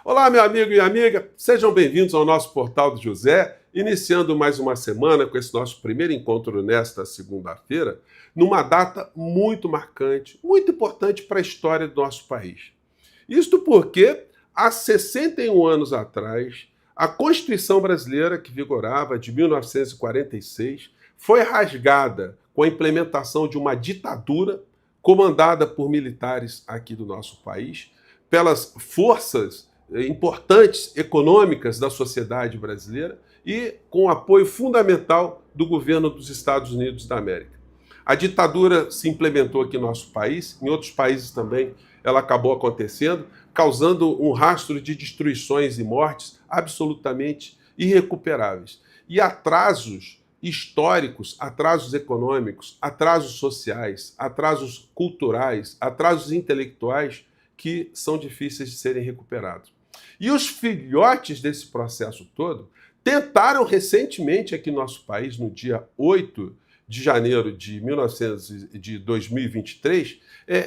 Olá, meu amigo e amiga, sejam bem-vindos ao nosso Portal do José, iniciando mais uma semana com esse nosso primeiro encontro nesta segunda-feira, numa data muito marcante, muito importante para a história do nosso país. Isto porque, há 61 anos atrás, a Constituição brasileira, que vigorava de 1946, foi rasgada com a implementação de uma ditadura comandada por militares aqui do nosso país, pelas forças importantes econômicas da sociedade brasileira e com o apoio fundamental do governo dos Estados Unidos da América. A ditadura se implementou aqui no nosso país, em outros países também ela acabou acontecendo, causando um rastro de destruições e mortes absolutamente irrecuperáveis. E atrasos históricos, atrasos econômicos, atrasos sociais, atrasos culturais, atrasos intelectuais que são difíceis de serem recuperados. E os filhotes desse processo todo tentaram recentemente aqui no nosso país, no dia 8 de janeiro de 2023,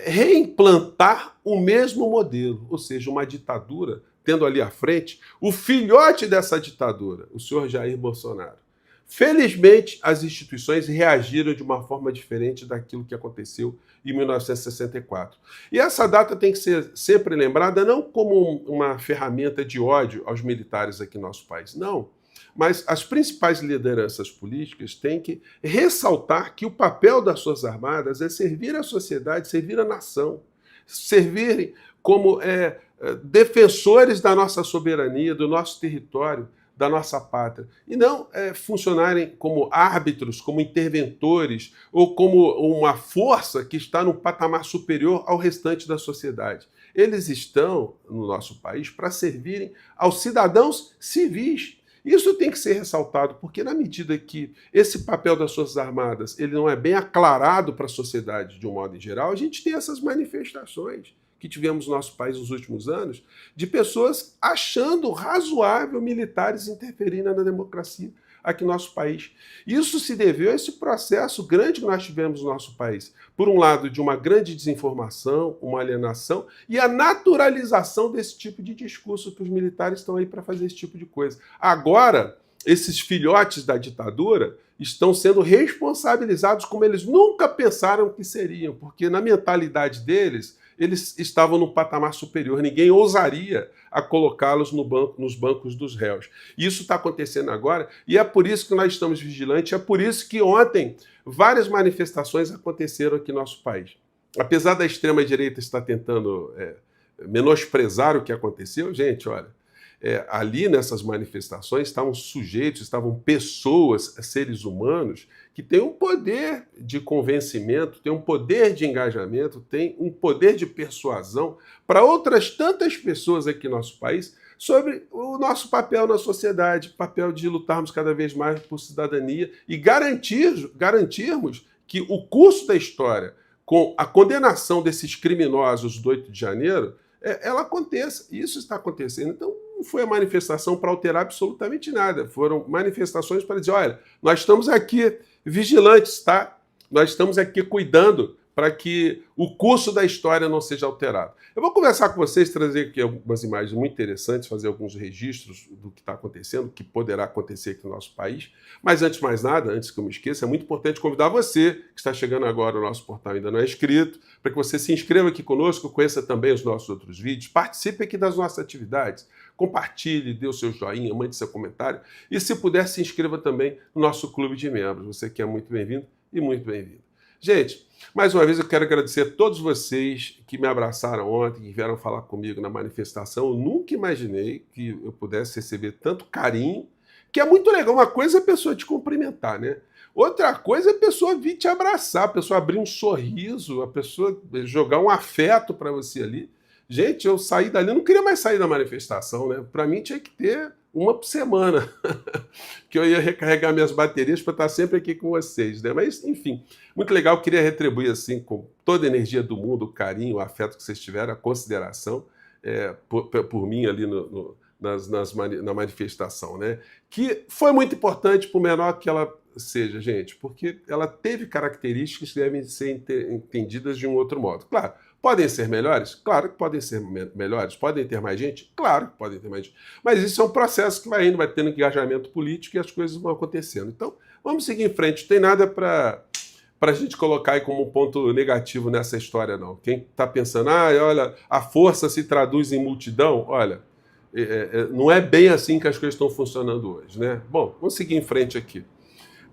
reimplantar o mesmo modelo, ou seja, uma ditadura, tendo ali à frente o filhote dessa ditadura, o senhor Jair Bolsonaro. Felizmente, as instituições reagiram de uma forma diferente daquilo que aconteceu em 1964. E essa data tem que ser sempre lembrada não como uma ferramenta de ódio aos militares aqui no nosso país, não. Mas as principais lideranças políticas têm que ressaltar que o papel das Forças Armadas é servir à sociedade, servir à nação, servirem como defensores da nossa soberania, do nosso território, da nossa pátria, e não funcionarem como árbitros, como interventores, ou como uma força que está num patamar superior ao restante da sociedade. Eles estão, no nosso país, para servirem aos cidadãos civis. Isso tem que ser ressaltado, porque na medida que esse papel das Forças Armadas ele não é bem aclarado para a sociedade de um modo em geral, a gente tem essas manifestações que tivemos no nosso país nos últimos anos, de pessoas achando razoável militares interferindo na democracia aqui no nosso país. Isso se deveu a esse processo grande que nós tivemos no nosso país. Por um lado, de uma grande desinformação, uma alienação e a naturalização desse tipo de discurso, que os militares estão aí para fazer esse tipo de coisa. Agora, esses filhotes da ditadura estão sendo responsabilizados como eles nunca pensaram que seriam, porque na mentalidade deles, eles estavam num patamar superior. Ninguém ousaria a colocá-los nos bancos dos réus. Isso está acontecendo agora e é por isso que nós estamos vigilantes, é por isso que ontem várias manifestações aconteceram aqui no nosso país. Apesar da extrema-direita estar tentando menosprezar o que aconteceu, gente, olha, ali nessas manifestações estavam pessoas, seres humanos, que têm um poder de convencimento, têm um poder de engajamento, têm um poder de persuasão para outras tantas pessoas aqui no nosso país sobre o nosso papel na sociedade, papel de lutarmos cada vez mais por cidadania e garantirmos que o curso da história, com a condenação desses criminosos do 8 de janeiro, ela aconteça. Isso está acontecendo. Então, não foi a manifestação para alterar absolutamente nada. Foram manifestações para dizer, olha, nós estamos aqui vigilantes, tá? Nós estamos aqui cuidando para que o curso da história não seja alterado. Eu vou conversar com vocês, trazer aqui algumas imagens muito interessantes, fazer alguns registros do que está acontecendo, do que poderá acontecer aqui no nosso país. Mas antes de mais nada, antes que eu me esqueça, é muito importante convidar você, que está chegando agora no nosso portal e ainda não é inscrito, para que você se inscreva aqui conosco, conheça também os nossos outros vídeos, participe aqui das nossas atividades, compartilhe, dê o seu joinha, mande seu comentário e, se puder, se inscreva também no nosso clube de membros. Você que é muito bem-vindo e muito bem-vindo. Gente, mais uma vez eu quero agradecer a todos vocês que me abraçaram ontem, que vieram falar comigo na manifestação. Eu nunca imaginei que eu pudesse receber tanto carinho, que é muito legal. Uma coisa é a pessoa te cumprimentar, né? Outra coisa é a pessoa vir te abraçar, a pessoa abrir um sorriso, a pessoa jogar um afeto para você ali. Gente, eu saí dali, eu não queria mais sair da manifestação, né? Para mim tinha que ter uma por semana, que eu ia recarregar minhas baterias para estar sempre aqui com vocês, né? Mas, enfim, muito legal, eu queria retribuir, assim, com toda a energia do mundo, o carinho, o afeto que vocês tiveram, a consideração por mim ali na manifestação, né? Que foi muito importante, por menor que ela seja, gente, porque ela teve características que devem ser entendidas de um outro modo. Claro, Podem ser melhores? Claro que podem ser melhores. Podem ter mais gente? Claro que podem ter mais gente. Mas isso é um processo que vai indo, vai tendo engajamento político e as coisas vão acontecendo. Então, vamos seguir em frente. Não tem nada para a gente colocar aí como um ponto negativo nessa história, não. Quem está pensando, olha, a força se traduz em multidão, olha, não é bem assim que as coisas estão funcionando hoje, né? Bom, vamos seguir em frente aqui.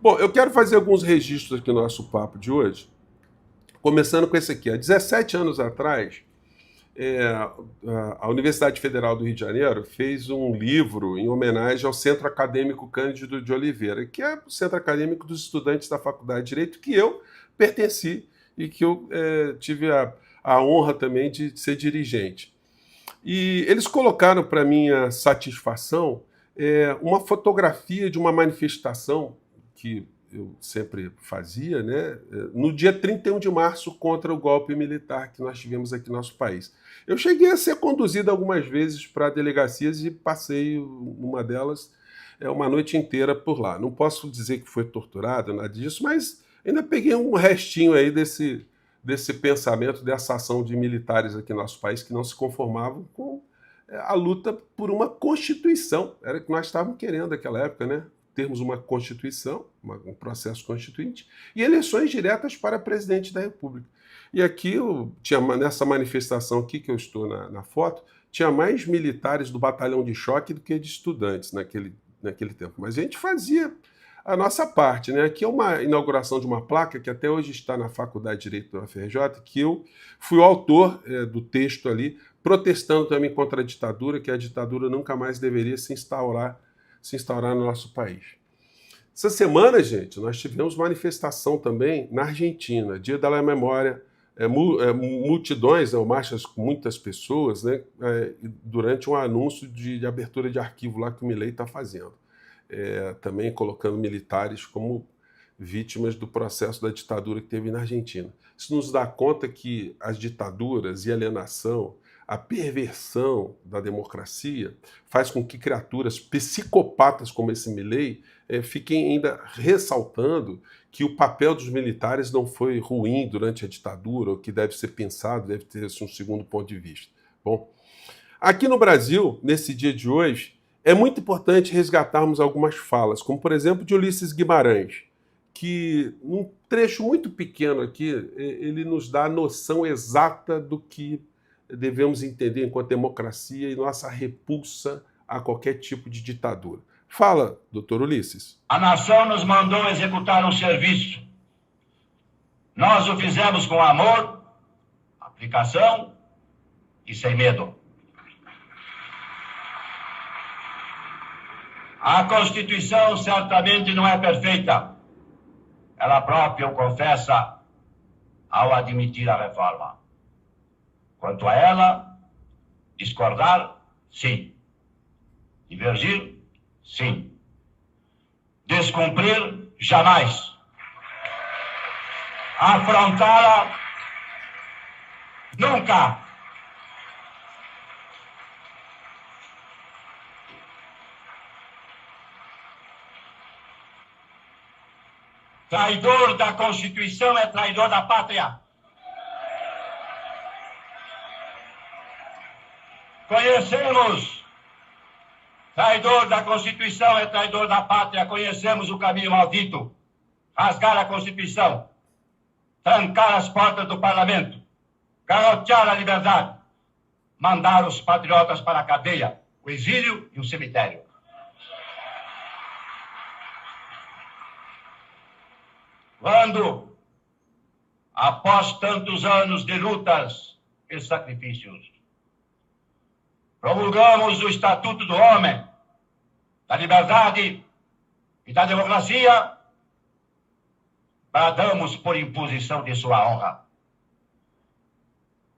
Bom, eu quero fazer alguns registros aqui no nosso papo de hoje, começando com esse aqui. Há 17 anos atrás, a Universidade Federal do Rio de Janeiro fez um livro em homenagem ao Centro Acadêmico Cândido de Oliveira, que é o centro acadêmico dos estudantes da Faculdade de Direito, que eu pertenci e que eu tive a honra também de ser dirigente. E eles colocaram para minha satisfação uma fotografia de uma manifestação que eu sempre fazia, né, no dia 31 de março contra o golpe militar que nós tivemos aqui no nosso país. Eu cheguei a ser conduzido algumas vezes para delegacias e passei uma delas uma noite inteira por lá. Não posso dizer que foi torturado, nada disso, mas ainda peguei um restinho aí desse pensamento, dessa ação de militares aqui no nosso país que não se conformavam com a luta por uma Constituição. Era o que nós estávamos querendo naquela época, né? Termos uma Constituição, um processo constituinte, e eleições diretas para presidente da República. E aqui, nessa manifestação aqui que eu estou na foto, tinha mais militares do batalhão de choque do que de estudantes naquele tempo. Mas a gente fazia a nossa parte, né? Aqui é uma inauguração de uma placa que até hoje está na Faculdade de Direito da UFRJ, que eu fui o autor do texto ali, protestando também contra a ditadura, que a ditadura nunca mais deveria se instaurar no nosso país. Essa semana, gente, nós tivemos manifestação também na Argentina, Dia da Memória, multidões, marchas com muitas pessoas, né, durante um anúncio de abertura de arquivo lá que o Milei está fazendo. Também colocando militares como vítimas do processo da ditadura que teve na Argentina. Isso nos dá conta que as ditaduras e a alienação, a perversão da democracia faz com que criaturas psicopatas como esse Milei fiquem ainda ressaltando que o papel dos militares não foi ruim durante a ditadura, ou que deve ser pensado, deve ter um segundo ponto de vista. Bom, aqui no Brasil, nesse dia de hoje, é muito importante resgatarmos algumas falas, como por exemplo de Ulisses Guimarães, que num trecho muito pequeno aqui, ele nos dá a noção exata do que devemos entender enquanto democracia e nossa repulsa a qualquer tipo de ditadura. Fala, doutor Ulisses. A nação nos mandou executar um serviço. Nós o fizemos com amor, aplicação e sem medo. A Constituição certamente não é perfeita. Ela própria o confessa ao admitir a reforma. Quanto a ela, discordar, sim. Divergir, sim. Descumprir, jamais. Afrontá-la, nunca. Traidor da Constituição é traidor da pátria. Conhecemos, traidor da Constituição é traidor da pátria, conhecemos o caminho maldito, rasgar a Constituição, trancar as portas do Parlamento, garrotear a liberdade, mandar os patriotas para a cadeia, o exílio e o cemitério. Quando, após tantos anos de lutas e sacrifícios, promulgamos o Estatuto do Homem, da Liberdade e da Democracia, bradamos por imposição de sua honra.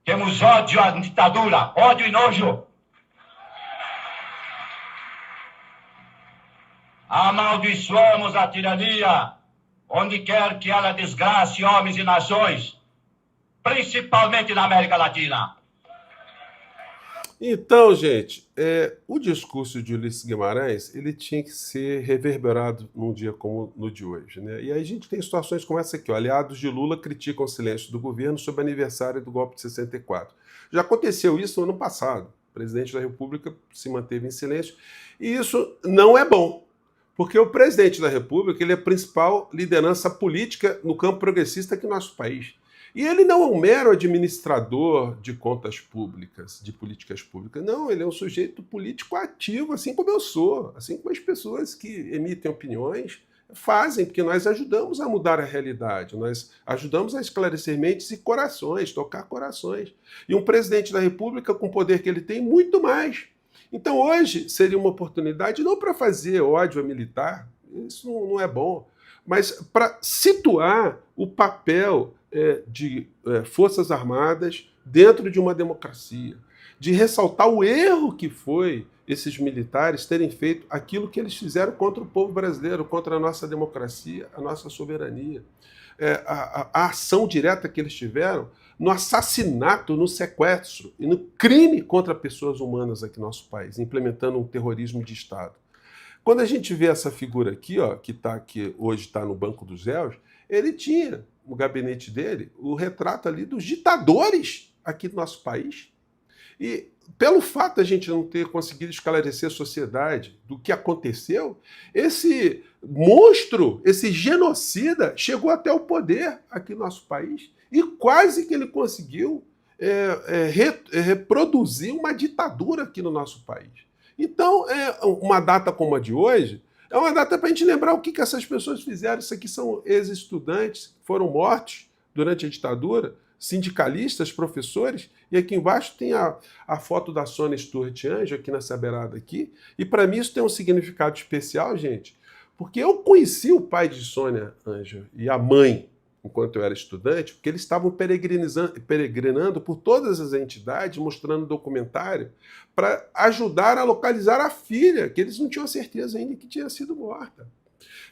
Temos ódio à ditadura, ódio e nojo. Amaldiçoamos a tirania, onde quer que ela desgrace homens e nações, principalmente na América Latina. Então, gente, o discurso de Ulisses Guimarães ele tinha que ser reverberado num dia como no de hoje, né? E aí a gente tem situações como essa aqui, ó, aliados de Lula criticam o silêncio do governo sobre o aniversário do golpe de 64. Já aconteceu isso no ano passado. O presidente da República se manteve em silêncio e isso não é bom, porque o presidente da República ele é a principal liderança política no campo progressista aqui no nosso país. E ele não é um mero administrador de contas públicas, de políticas públicas. Não, ele é um sujeito político ativo, assim como eu sou, assim como as pessoas que emitem opiniões fazem, porque nós ajudamos a mudar a realidade, nós ajudamos a esclarecer mentes e corações, tocar corações. E um presidente da República, com o poder que ele tem, muito mais. Então hoje seria uma oportunidade não para fazer ódio a militar, isso não é bom, mas para situar o papel de Forças Armadas dentro de uma democracia, de ressaltar o erro que foi esses militares terem feito aquilo que eles fizeram contra o povo brasileiro, contra a nossa democracia, a nossa soberania. A ação direta que eles tiveram no assassinato, no sequestro e no crime contra pessoas humanas aqui no nosso país, implementando um terrorismo de Estado. Quando a gente vê essa figura aqui, ó, que hoje está no banco dos réus, ele tinha no gabinete dele o retrato ali dos ditadores aqui do nosso país. E pelo fato de a gente não ter conseguido esclarecer a sociedade do que aconteceu, esse monstro, esse genocida, chegou até o poder aqui no nosso país e quase que ele conseguiu reproduzir uma ditadura aqui no nosso país. Então, uma data como a de hoje, é uma data para a gente lembrar o que essas pessoas fizeram. Isso aqui são ex-estudantes que foram mortos durante a ditadura, sindicalistas, professores, e aqui embaixo tem a foto da Sônia Stuart Anjo, aqui nessa beirada aqui, e para mim isso tem um significado especial, gente, porque eu conheci o pai de Sônia Anjo e a mãe, enquanto eu era estudante, porque eles estavam peregrinando por todas as entidades, mostrando documentário, para ajudar a localizar a filha, que eles não tinham certeza ainda que tinha sido morta.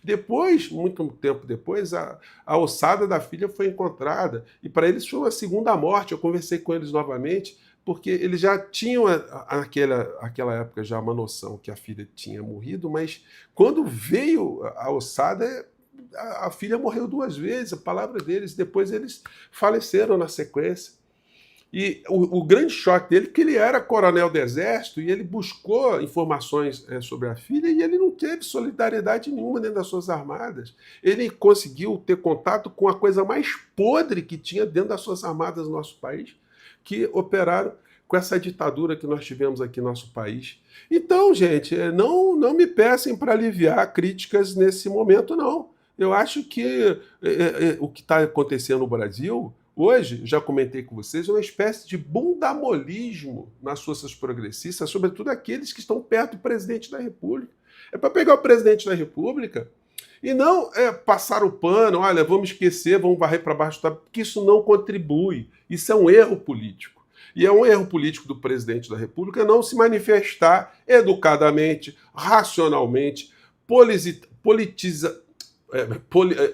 Depois, muito tempo depois, a ossada da filha foi encontrada, e para eles foi uma segunda morte. Eu conversei com eles novamente, porque eles já tinham, naquela época, já uma noção que a filha tinha morrido, mas quando veio a ossada, a filha morreu 2 vezes, a palavra deles, depois eles faleceram na sequência. E o grande choque dele é que ele era coronel do Exército e ele buscou informações sobre a filha e ele não teve solidariedade nenhuma dentro das Forças Armadas. Ele conseguiu ter contato com a coisa mais podre que tinha dentro das Forças Armadas do nosso país, que operaram com essa ditadura que nós tivemos aqui no nosso país. Então, gente, não me peçam para aliviar críticas nesse momento, não. Eu acho que o que está acontecendo no Brasil hoje, já comentei com vocês, é uma espécie de bundamolismo nas forças progressistas, sobretudo aqueles que estão perto do presidente da República. É para pegar o presidente da República e não passar o pano, olha, vamos esquecer, vamos varrer para baixo, porque isso não contribui. Isso é um erro político. E é um erro político do presidente da República não se manifestar educadamente, racionalmente,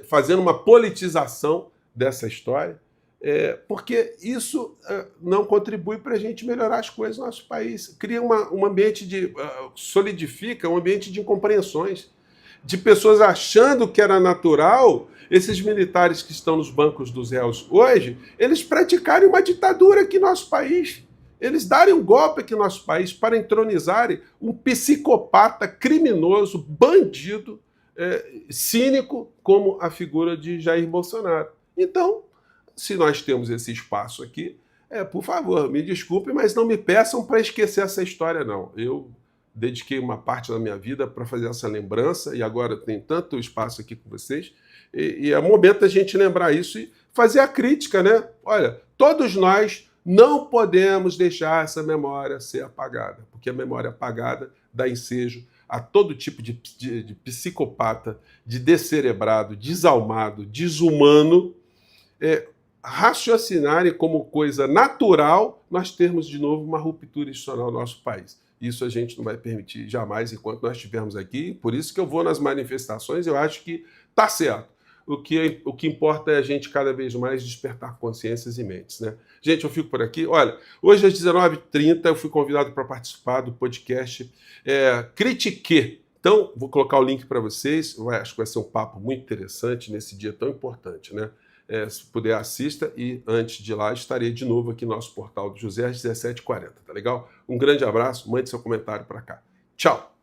fazendo uma politização dessa história, porque isso não contribui para a gente melhorar as coisas no nosso país. Cria um ambiente solidifica um ambiente de incompreensões, de pessoas achando que era natural esses militares que estão nos bancos dos réus hoje, eles praticarem uma ditadura aqui no nosso país. Eles darem um golpe aqui no nosso país para entronizarem um psicopata, criminoso, bandido, cínico como a figura de Jair Bolsonaro. Então, se nós temos esse espaço aqui, por favor, me desculpe, mas não me peçam para esquecer essa história, não. Eu dediquei uma parte da minha vida para fazer essa lembrança e agora tem tanto espaço aqui com vocês. E é momento da gente lembrar isso e fazer a crítica, né? Olha, todos nós não podemos deixar essa memória ser apagada, porque a memória apagada dá ensejo a todo tipo de psicopata, de descerebrado, desalmado, desumano, raciocinarem como coisa natural nós termos de novo uma ruptura institucional no nosso país. Isso a gente não vai permitir jamais enquanto nós estivermos aqui, por isso que eu vou nas manifestações, eu acho que está certo. o que importa é a gente cada vez mais despertar consciências e mentes, né? Gente, eu fico por aqui. Olha, hoje às 19h30 eu fui convidado para participar do podcast Critique. Então, vou colocar o link para vocês. Acho que vai ser um papo muito interessante nesse dia tão importante, né? Se puder, assista, e antes de lá estarei de novo aqui no nosso portal do José às 17h40, tá legal? Um grande abraço, mande seu comentário para cá. Tchau!